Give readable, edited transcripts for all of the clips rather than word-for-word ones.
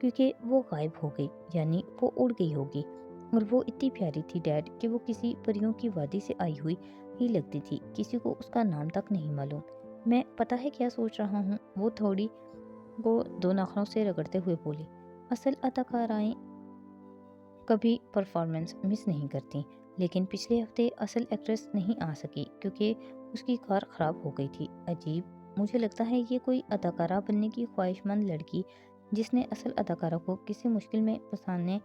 کیونکہ وہ غائب ہو گئی، یعنی وہ اڑ گئی ہوگی، اور وہ اتنی پیاری تھی ڈیڈ کہ وہ کسی پریوں کی وادی سے آئی ہوئی ہی لگتی تھی، کسی کو اس کا نام تک نہیں معلوم۔ میں پتہ ہے کیا سوچ رہا ہوں، وہ تھوڑی کو دو ناخنوں سے رگڑتے ہوئے بولی۔ اصل اداکارائیں کبھی پرفارمنس مس نہیں کرتی، لیکن پچھلے ہفتے اصل ایکٹریس نہیں آ سکی کیونکہ اس کی کار خراب ہو گئی تھی۔ عجیب، مجھے لگتا ہے یہ کوئی اداکارہ بننے کی خواہش مند لڑکی جس نے اصل اداکارہ کو کسی مشکل میں پھنسانے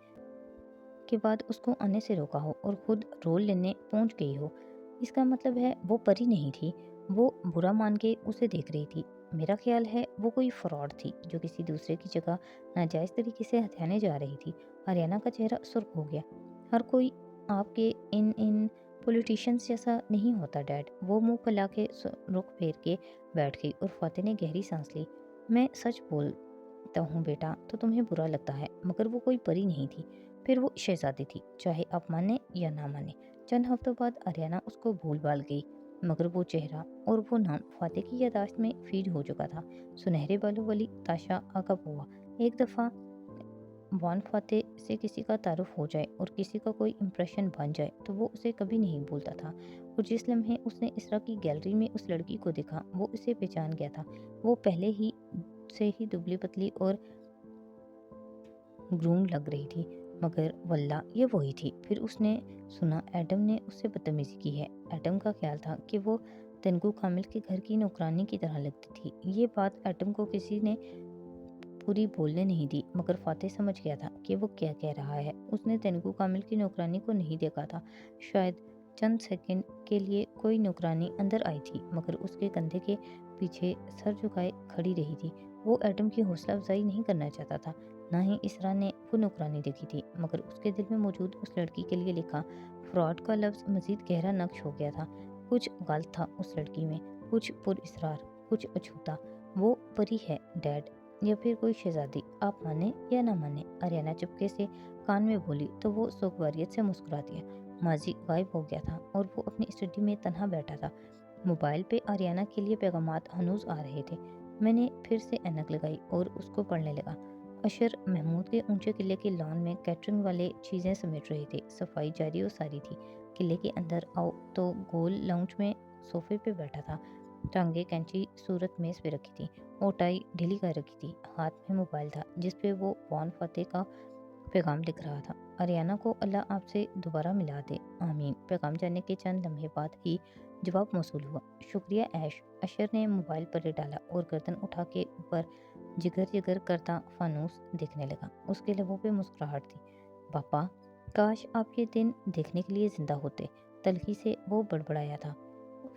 کے بعد اس کو آنے سے روکا ہو اور خود رول لینے پہنچ گئی ہو۔ اس کا مطلب ہے وہ پری نہیں تھی، وہ برا مان کے اسے دیکھ رہی تھی۔ میرا خیال ہے وہ کوئی فراڈ تھی جو کسی دوسرے کی جگہ ناجائز طریقے سے ہتھیانے جا رہی تھی۔ آریانہ کا چہرہ سرخ ہو گیا۔ ہر کوئی آپ کے ان پولیٹیشنز جیسا نہیں ہوتا ڈیڈ۔ وہ منہ پھیلا کے رخ پھیر کے بیٹھ گئی اور فاتح نے گہری سانس لی۔ میں سچ بولتا ہوں بیٹا تو تمہیں برا لگتا ہے، مگر وہ کوئی پری نہیں تھی، پھر وہ شہزادی تھی، چاہے آپ مانیں یا نہ مانیں۔ چند ہفتوں بعد آریانہ اس کو بھول بھال گئی، مگر وہ چہرہ اور وہ نام فاتح کی یادداشت میں فیڈ ہو چکا تھا۔ سنہرے بالوں والی تاشا آگاپووا۔ ایک دفعہ وان فاتح سے کسی کا تعارف ہو جائے اور کسی کا کوئی امپریشن بن جائے تو وہ اسے کبھی نہیں بھولتا تھا، اور جس لمحے اس نے اسرا کی گیلری میں اس لڑکی کو دیکھا وہ اسے پہچان گیا تھا۔ وہ پہلے ہی سے ہی دبلی پتلی اور گروم لگ رہی تھی، مگر واللہ یہ وہی تھی۔ پھر اس نے سنا ایڈم نے اس سے بدتمیزی کی ہے۔ ایڈم کا خیال تھا کہ وہ تنگو کامل کے گھر کی نوکرانی کی طرح لگتی تھی۔ یہ بات ایڈم کو کسی نے پوری بولنے نہیں دی، مگر فاتح سمجھ گیا تھا کہ وہ کیا کہہ رہا ہے۔ اس نے تنگو کامل کی نوکرانی کو نہیں دیکھا تھا، شاید چند سیکنڈ کے لیے کوئی نوکرانی اندر آئی تھی، مگر اس کے کندھے کے پیچھے سر جھکائے کھڑی رہی تھی۔ وہ ایڈم کی حوصلہ افزائی نہیں کرنا چاہتا تھا، نہ ہی اسرا نے وہ نوکرانی دیکھی تھی، مگر اس کے دل میں موجود اس لڑکی کے لیے لکھا فراڈ کا لفظ مزید گہرا نقش ہو گیا تھا۔ کچھ غلط تھا اس لڑکی میں، کچھ پر اسرار، کچھ اچھوتا۔ وہ پری ہے ڈیڈ، یا پھر کوئی شہزادی، آپ مانیں یا نہ مانیں۔ آریانہ چپکے سے کان میں بولی تو وہ سوگواریت سے مسکرا دیا۔ ماضی غائب ہو گیا تھا اور وہ اپنی اسٹڈی میں تنہا بیٹھا تھا۔ موبائل پہ آریانہ کے لیے پیغامات ہنوز آ رہے تھے۔ میں نے پھر سے اینک لگائی اور اس کو پڑھنے لگا۔ اشر محمود کے اونچے قلعے کے لان میں کیٹرنگ والے چیزیں سمیٹ رہے تھے، صفائی جاری و ساری تھی۔ قلعے کے اندر آؤ تو گول لاؤنج میں صوفے پہ بیٹھا تھا، ٹانگیں کینچی صورت میز پہ رکھی تھی اور ٹائی ڈھیلی کر رکھی تھی۔ ہاتھ میں موبائل تھا جس پہ وہ وان فاتح کا پیغام لکھ رہا تھا۔ آریانہ کو اللہ آپ سے دوبارہ ملا دے، آمین۔ پیغام جانے کے چند لمحے بعد ہی جواب موصول ہوا۔ شکریہ ایش۔ اشر نے موبائل پر ڈالا اور گردن اٹھا کے اوپر جگر جگر کرتا فانوس دیکھنے لگا۔ اس کے لبوں پہ مسکراہٹ تھی۔ پاپا، کاش آپ یہ دن دیکھنے کے لیے زندہ ہوتے، تلخی سے وہ بڑبڑایا تھا۔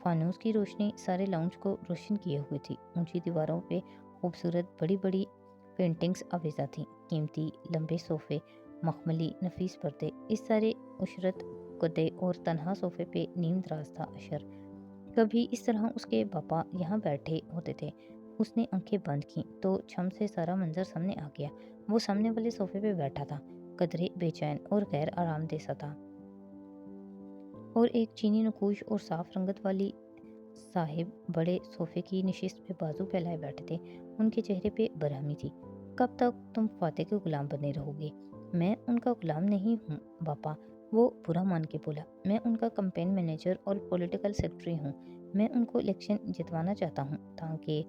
فانوس کی روشنی سارے لاؤنج کو روشن کیے ہوئی تھی۔ اونچی دیواروں پہ خوبصورت بڑی بڑی پینٹنگز آویزاں تھیں، قیمتی لمبے صوفے، مخملی نفیس پردے۔ اس سارے عشرت گدے اور تنہا صوفے پہ نیم دراز تھا اشر۔ کبھی اس طرح اس کے پاپا یہاں بیٹھے ہوتے تھے۔ اس نے آنکھیں بند کیں تو چھم سے سارا منظر سامنے آ گیا۔ وہ سامنے والے صوفے پہ بیٹھا تھا، قدرے بے چین اور غیر آرام دہ سا تھا، اور ایک چینی نقوش اور صاف رنگت والی صاحب بڑے صوفے کی نشست پہ بازو پھیلائے بیٹھے تھے۔ ان کے چہرے پہ برہمی تھی۔ کب تک تم فاتح کے غلام بنے رہو گے؟ میں ان کا غلام نہیں ہوں باپا، وہ برا مان کے بولا۔ میں ان کا کمپین مینیجر اور پولیٹیکل سیکرٹری ہوں۔ میں ان کو الیکشن جتوانا چاہتا ہوں تاکہ…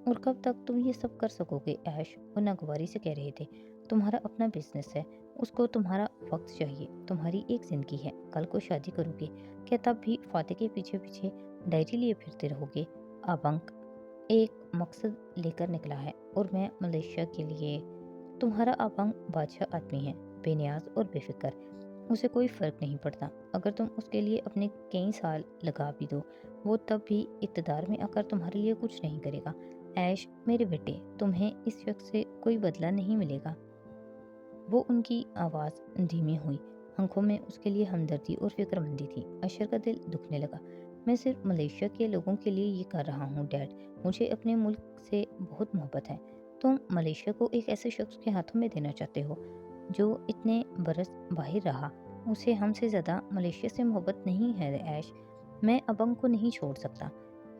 اور کب تک تم یہ سب کر سکو گے ایش؟ وہ ناگواری سے کہہ رہے تھے۔ تمہارا اپنا بزنس ہے، اس کو تمہارا وقت چاہیے، تمہاری ایک زندگی ہے، کل کو شادی کرو گے، کیا تب بھی فاتح کے پیچھے پیچھے ڈائری لیے پھرتے رہو گے؟ آبنک ایک مقصد لے کر نکلا ہے اور میں ملیشیا کے لیے… تمہارا آبنک بادشاہ آدمی ہے، بے نیاز اور بے فکر، اسے کوئی فرق نہیں پڑتا اگر تم اس کے لیے اپنے کئی سال لگا بھی دو، وہ تب بھی اقتدار میں آ کر تمہارے لیے کچھ نہیں کرے گا۔ ایش میرے بیٹے، تمہیں اس شخص سے کوئی بدلہ نہیں ملے گا۔ وہ ان کی آواز دھیمی ہوئی، آنکھوں میں اس کے لیے ہمدردی اور فکر مندی تھی۔ اشر کا دل دکھنے لگا۔ میں صرف ملیشیا کے لوگوں کے لیے یہ کر رہا ہوں ڈیڈ، مجھے اپنے ملک سے بہت محبت ہے۔ تم ملیشیا کو ایک ایسے شخص کے ہاتھوں میں دینا چاہتے ہو جو اتنے برس باہر رہا، اسے ہم سے زیادہ ملیشیا سے محبت نہیں ہے ایش۔ میں ابنگ کو نہیں چھوڑ سکتا،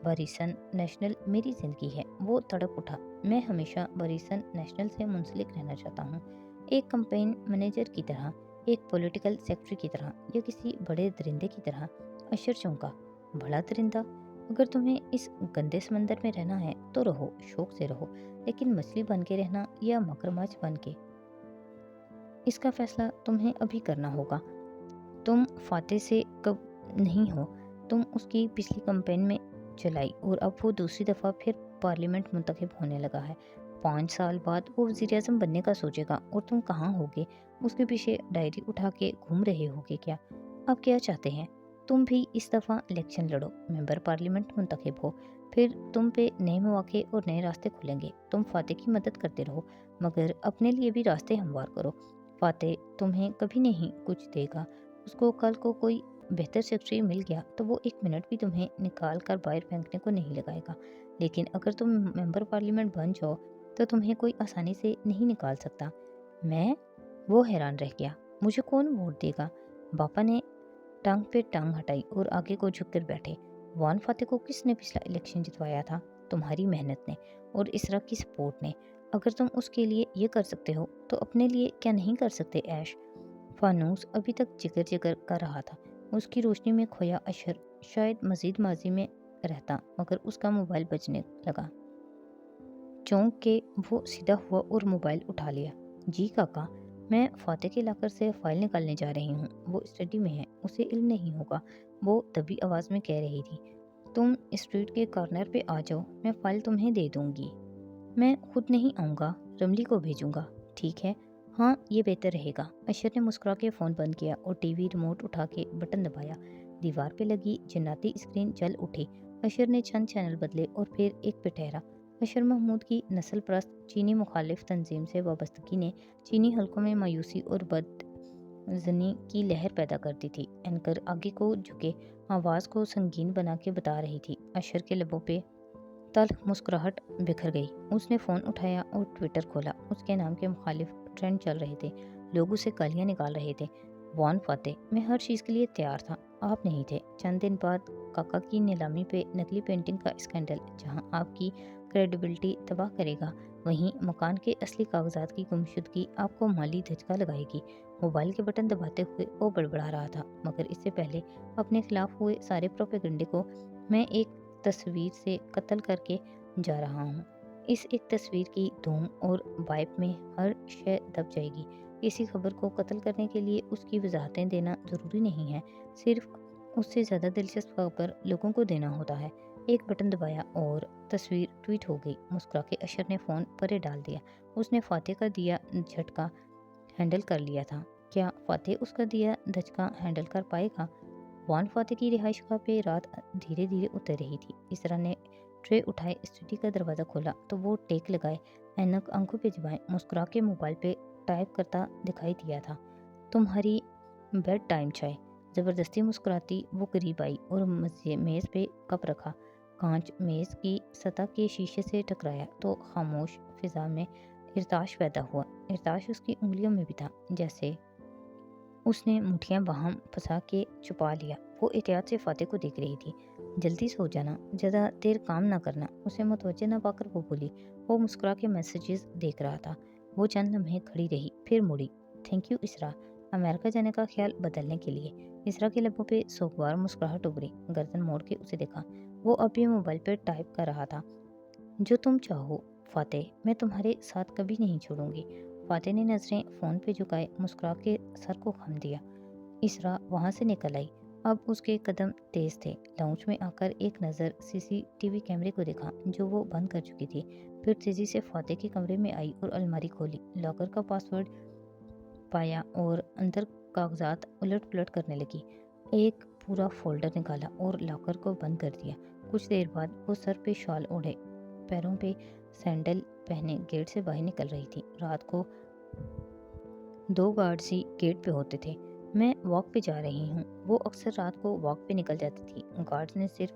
واریسن نیشنل میری زندگی ہے۔ وہ تڑپ اٹھا، میں ہمیشہ بریسن نیشنل سے منسلک رہنا چاہتا ہوں، ایک کمپین منیجر کی طرح، ایک پولیٹیکل سیکرٹری کی طرح یا کسی بڑے درندے کی طرح۔ اشر چونکا۔ بڑا درندہ؟ اگر تمہیں اس گندے سمندر میں رہنا ہے تو رہو، شوق سے رہو، لیکن مچھلی بن کے رہنا یا مگرمچھ بن کے، اس کا فیصلہ تمہیں ابھی کرنا ہوگا۔ تم فاتح سے کب نہیں ہو، تم اس کی پچھلی کمپین میں چلائی اور اب وہ دوسری دفعہ پھر پارلیمنٹ منتخب ہونے لگا ہے۔ 5 سال بعد وہ وزیر اعظم بننے کا سوچے گا اور تم کہاں ہوگے؟ اس کے پیچھے ڈائری اٹھا کے گھوم رہے ہوگے کیا؟ اب کیا چاہتے ہیں؟ تم بھی اس دفعہ الیکشن لڑو، ممبر پارلیمنٹ منتخب ہو، پھر تم پہ نئے مواقع اور نئے راستے کھلیں گے۔ تم فاتح کی مدد کرتے رہو، مگر اپنے لیے بھی راستے ہموار کرو۔ فاتح تمہیں کبھی نہیں کچھ دے گا۔ اس کو کل کو کوئی بہتر سیکرٹری مل گیا تو وہ 1 منٹ بھی تمہیں نکال کر باہر پھینکنے کو نہیں لگائے گا، لیکن اگر تم ممبر پارلیمنٹ بن جاؤ تو تمہیں کوئی آسانی سے نہیں نکال سکتا۔ میں؟ وہ حیران رہ گیا۔ مجھے کون ووٹ دے گا؟ باپا نے ٹانگ پہ ٹانگ ہٹائی اور آگے کو جھک کر بیٹھے۔ وان فاتح کو کس نے پچھلا الیکشن جتوایا تھا؟ تمہاری محنت نے اور اسرا کی سپورٹ نے۔ اگر تم اس کے لیے یہ کر سکتے ہو تو اپنے لیے کیا نہیں کر سکتے ایش؟ فانوس ابھی تک جگر جگر کر رہا تھا۔ اس کی روشنی میں کھویا اشر شاید مزید ماضی میں رہتا، مگر اس کا موبائل بجنے لگا۔ چونک کے وہ سیدھا ہوا اور موبائل اٹھا لیا۔ جی کاکا، میں فاتح کے لاکر سے فائل نکالنے جا رہی ہوں، وہ اسٹڈی میں ہے، اسے علم نہیں ہوگا، وہ دبی آواز میں کہہ رہی تھی۔ تم اسٹریٹ کے کارنر پہ آ جاؤ، میں فائل تمہیں دے دوں گی۔ میں خود نہیں آؤں گا، رملی کو بھیجوں گا۔ ٹھیک ہے، ہاں یہ بہتر رہے گا۔ اشر نے مسکرا کے فون بند کیا اور ٹی وی ریموٹ اٹھا کے بٹن دبایا۔ دیوار پہ لگی جناتی اسکرین جل اٹھی۔ اشر نے چند چینل بدلے اور پھر ایک پہ ٹھہرا۔ اشر محمود کی نسل پرست چینی مخالف تنظیم سے وابستگی نے چینی حلقوں میں مایوسی اور بدظنی کی لہر پیدا کر دی تھی۔ اینکر آگے کو جھکے آواز کو سنگین بنا کے بتا رہی تھی۔ اشر کے لبوں پہ تلخ مسکراہٹ بکھر گئی۔ اس نے فون اٹھایا اور ٹویٹر کھولا۔ اس کے نام کے مخالف ٹرینڈ چل رہے تھے، لوگ اسے گالیاں نکال رہے تھے۔ وان فاتح، میں ہر چیز کے لیے تیار تھا، آپ نہیں تھے۔ چند دن بعد کاکا کی نیلامی پہ نقلی پینٹنگ کا اسکینڈل جہاں آپ کی کریڈیبلٹی تباہ کرے گا، وہیں مکان کے اصلی کاغذات کی گمشدگی آپ کو مالی دھچکا لگائے گی۔ موبائل کے بٹن دباتے ہوئے وہ بڑبڑا رہا تھا، مگر اس سے پہلے اپنے خلاف ہوئے سارے پروپیگنڈے کو میں ایک تصویر سے قتل کر کے جا رہا ہوں۔ اس ایک تصویر کی دھوم اور وائپ میں ہر شے دب جائے گی۔ کسی خبر کو قتل کرنے کے لیے اس کی وضاحتیں دینا ضروری نہیں ہے، صرف اس سے زیادہ دلچسپ خبر لوگوں کو دینا ہوتا ہے۔ ایک بٹن دبایا اور تصویر ٹویٹ ہو گئی۔ مسکرا کے اشر نے فون پرے ڈال دیا۔ اس نے فاتح کا دیا جھٹکا ہینڈل کر لیا تھا۔ کیا فاتح اس کا دیا دھچکا ہینڈل کر پائے گا؟ وان فاتح کی رہائش گاہ پہ رات دھیرے دھیرے اتر رہی تھی۔ اسرا نے ٹرے اٹھائے، اسٹڈی کا دروازہ کھولا تو وہ ٹیک لگائے، اینک آنکھوں پہ جمائے، مسکرا کے موبائل پہ ٹائپ کرتا دکھائی دیا تھا۔ تمہاری بیڈ ٹائم چائے۔ زبردستی مسکراتی وہ قریب آئی اور میز پہ کپ رکھا، کانچ میز کی سطح کے شیشے سے ٹکرایا تو خاموش فضا میں ارتعاش پیدا ہوا۔ ارتعاش اس کی انگلیوں میں بھی تھا، جیسے اس نے مٹھیاں باہم پھنسا کے چھپا لیا۔ وہ احتیاط سے فاتح کو دیکھ رہی تھی۔ جلدی سو جانا، زیادہ دیر کام نہ کرنا۔ اسے متوجہ نہ پا کر وہ بولی۔ وہ مسکرا کے میسیجز دیکھ رہا تھا۔ وہ چند لمحے کھڑی رہی، پھر مڑی۔ تھینک یو اسرا، امریکہ جانے کا خیال بدلنے کے لیے۔ اسرا کے لبوں پہ سوگوار مسکراہٹ ابھری۔ گردن موڑ کے اسے دیکھا۔ وہ اب بھی موبائل پہ ٹائپ کر رہا تھا۔ جو تم چاہو فاتح، میں تمہارے ساتھ کبھی نہیں چھوڑوں گی۔ فاتح نے نظریں فون پہ جھکائے، مسکرا کے سر کو خم دیا۔ اسرا وہاں سے نکل آئی۔ اب اس کے قدم تیز تھے۔ لاؤنج میں آ کر ایک نظر CCTV کیمرے کو دیکھا جو وہ بند کر چکی تھی، پھر تیزی سے فاتح کے کمرے میں آئی اور الماری کھولی، لاکر کا پاسورڈ پایا اور اندر کاغذات الٹ پلٹ کرنے لگی۔ ایک پورا فولڈر نکالا اور لاکر کو بند کر دیا۔ کچھ دیر بعد وہ سر پہ شال اوڑھے، پیروں پہ سینڈل پہنے گیٹ سے باہر نکل رہی تھی۔ رات کو 2 گارڈز ہی گیٹ پہ ہوتے تھے۔ میں واک پہ جا رہی ہوں۔ وہ اکثر رات کو واک پہ نکل جاتی تھی۔ گارڈز نے صرف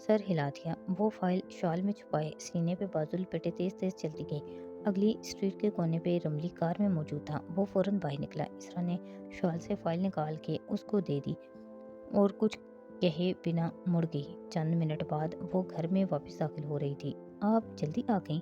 سر ہلا دیا۔ وہ فائل شال میں چھپائے، سینے پہ بازو لپیٹے تیز تیز چلتی گئی۔ اگلی اسٹریٹ کے کونے پہ رملی کار میں موجود تھا۔ وہ فوراً باہر نکلا۔ اسرا نے شال سے فائل نکال کے اس کو دے دی اور کچھ کہے بنا مڑ گئی۔ چند منٹ بعد وہ گھر میں واپس داخل ہو رہی تھی۔ آپ جلدی آ گئیں۔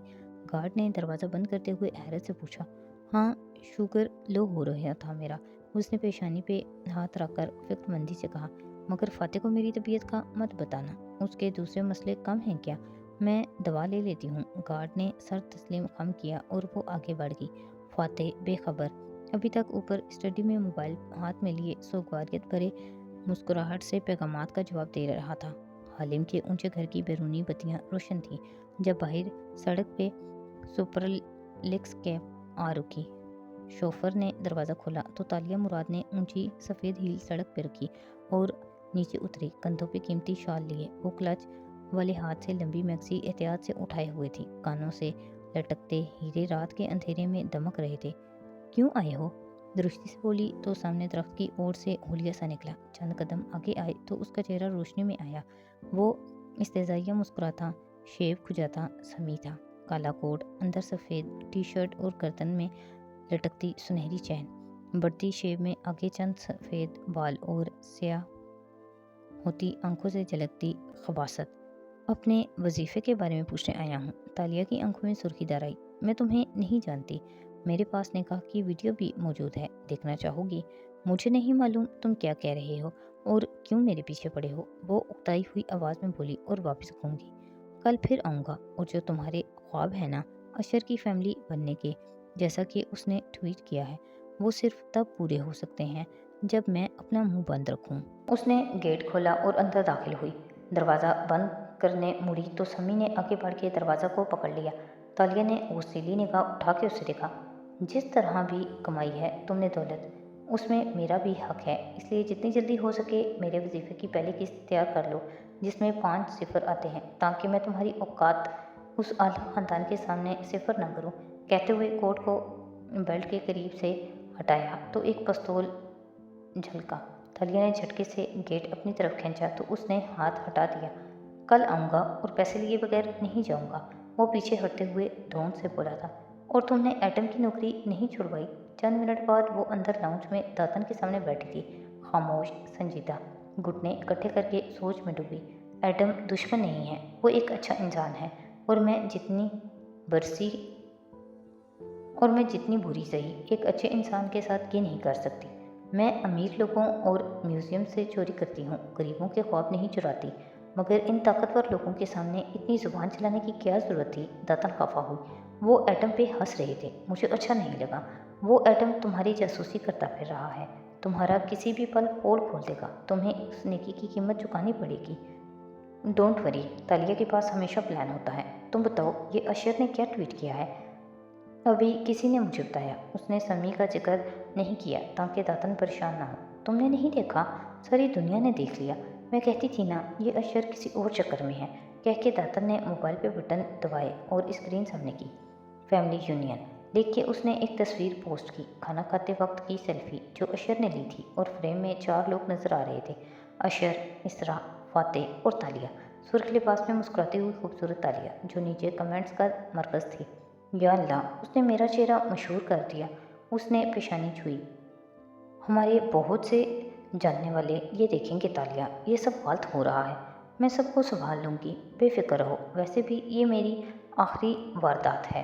گارڈ نے دروازہ بند کرتے ہوئے حیرت سے پوچھا۔ ہاں، شوگر لو ہو رہا تھا میرا، اس نے پیشانی پہ ہاتھ رکھ کر فکر مندی سے کہا۔ مگر فاتح کو میری طبیعت کا مت بتانا، اس کے دوسرے مسئلے کم ہیں کیا؟ میں دوا لے لیتی ہوں۔ گارڈ نے سر تسلیم خم کیا اور وہ آگے بڑھ گئی۔ فاتح بے خبر، ابھی تک اوپر اسٹڈی میں موبائل ہاتھ میں لیے سوگواریت بھرے مسکراہٹ سے پیغامات کا جواب دے رہا تھا۔ حالم کے اونچے گھر کی بیرونی بتیاں روشن تھیں جب باہر سڑک پہ سپرلکس کیب آ رکی۔ شوفر نے دروازہ کھولا تو تالیہ مراد نے اونچی سفید ہیل سڑک پہ رکھی اور نیچے اتری۔ کندھوں پہ قیمتی شال لیے وہ کلچ والے ہاتھ سے لمبی میکسی احتیاط سے اٹھائے ہوئے تھی۔ کانوں سے لٹکتے ہیرے رات کے اندھیرے میں دمک رہے تھے۔ کیوں آئے ہو؟ درستی سے بولی تو سامنے درخت کی اوٹ سے ہولیا سا نکلا۔ چند قدم آگے آئے تو اس کا چہرہ روشنی میں آیا۔ وہ استہزائیہ مسکراتا، شیو کھجاتا سمی تھا، کالا کوٹ، اندر سفید ٹی شرٹ اور گردن میں لٹکتی سنہری چین، بڑھتی شیو میں آگے چند سفید بال اور سیاہ ہوتی آنکھوں سے جھلکتی خباثت۔ اپنے وظیفے کے بارے میں پوچھنے آیا ہوں۔ تالیہ کی آنکھوں میں سرخی در آئی۔ میں تمہیں نہیں جانتی۔ میرے پاس نکاح کی ویڈیو بھی موجود ہے، دیکھنا چاہو گی؟ مجھے نہیں معلوم تم کیا کہہ رہے ہو اور کیوں میرے پیچھے پڑے ہو، وہ اکتائی ہوئی آواز میں بولی اور واپس گھوم گئی۔ کل پھر آؤں گا، اور جو تمہارے خواب ہے نا اشر کی فیملی بننے کے، جیسا کہ اس نے ٹویٹ کیا ہے، وہ صرف تب پورے ہو سکتے ہیں جب میں اپنا منہ بند رکھوں۔ اس نے گیٹ کھولا اور اندر داخل ہوئی۔ دروازہ بند کرنے مڑی تو سمی نے آگے بڑھ کے دروازہ کو پکڑ لیا۔ تالیہ نے غصیلی نگاہ اٹھا کے اسے دیکھا۔ جس طرح بھی کمائی ہے تم نے دولت، اس میں میرا بھی حق ہے، اس لیے جتنی جلدی ہو سکے میرے وظیفے کی پہلی قسط تیار کر لو جس میں 5 صفر آتے ہیں، تاکہ میں تمہاری اوقات اس اعلیٰ خاندان کے سامنے صفر نہ کروں۔ کہتے ہوئے کوٹ کو بیلٹ کے قریب سے ہٹایا تو ایک پستول جھلکا۔ تالیہ نے جھٹکے سے گیٹ اپنی طرف کھینچا تو اس نے ہاتھ ہٹا دیا۔ کل آؤں گا اور پیسے لیے بغیر نہیں جاؤں گا، وہ پیچھے ہٹتے ہوئے دھون سے بولا تھا۔ اور تم نے ایٹم کی نوکری نہیں چھڑوائی؟ چند منٹ بعد وہ اندر لاؤنج میں داتن کے سامنے بیٹھی تھی، خاموش، سنجیدہ، گھٹنے اکٹھے کر کے سوچ میں ڈوبی۔ ایٹم دشمن نہیں ہے، وہ ایک اچھا انسان ہے، اور میں جتنی بری سہی ایک اچھے انسان کے ساتھ یہ نہیں کر سکتی۔ میں امیر لوگوں اور میوزیم سے چوری کرتی ہوں، غریبوں کے خواب نہیں چراتی، مگر ان طاقتور لوگوں کے سامنے اتنی زبان چلانے کی کیا ضرورت تھی؟ داتن خفا ہوئی۔ وہ ایٹم پہ ہنس رہے تھے، مجھے اچھا نہیں لگا۔ وہ ایٹم تمہاری جاسوسی کرتا پھر رہا ہے، تمہارا کسی بھی پل پول کھول دے گا، تمہیں اس نیکی کی قیمت چکانی پڑے گی۔ ڈونٹ وری، تالیہ کے پاس ہمیشہ پلان ہوتا ہے۔ تم بتاؤ، یہ اشر نے کیا ٹویٹ کیا ہے؟ ابھی کسی نے مجھے بتایا، اس نے سمی کا ذکر نہیں کیا تاکہ داتن پریشان نہ ہو۔ تم نے نہیں دیکھا؟ ساری دنیا نے دیکھ لیا۔ میں کہتی تھی نا، یہ اشر کسی اور چکر میں ہے، کہہ کے داتن نے موبائل پہ بٹن دبائے اور اسکرین سامنے کی۔ فیملی یونین لکھ کے اس نے ایک تصویر پوسٹ کی، کھانا کھاتے وقت کی سیلفی جو اشر نے لی تھی، اور فریم میں 4 لوگ نظر آ رہے تھے، اشر، اسرا، فاتح اور تالیہ۔ سرخ لباس میں مسکراتی ہوئی خوبصورت تالیہ جو نیچے کمنٹس کا مرکز تھی۔ یا اللہ، اس نے میرا چہرہ مشہور کر دیا۔ اس نے پیشانی چھوئی۔ ہمارے بہت سے جاننے والے یہ دیکھیں گے تالیہ، یہ سب غلط ہو رہا ہے۔ میں سب کو سنبھال لوں گی، بے فکر رہو، ویسے بھی یہ میری آخری واردات ہے۔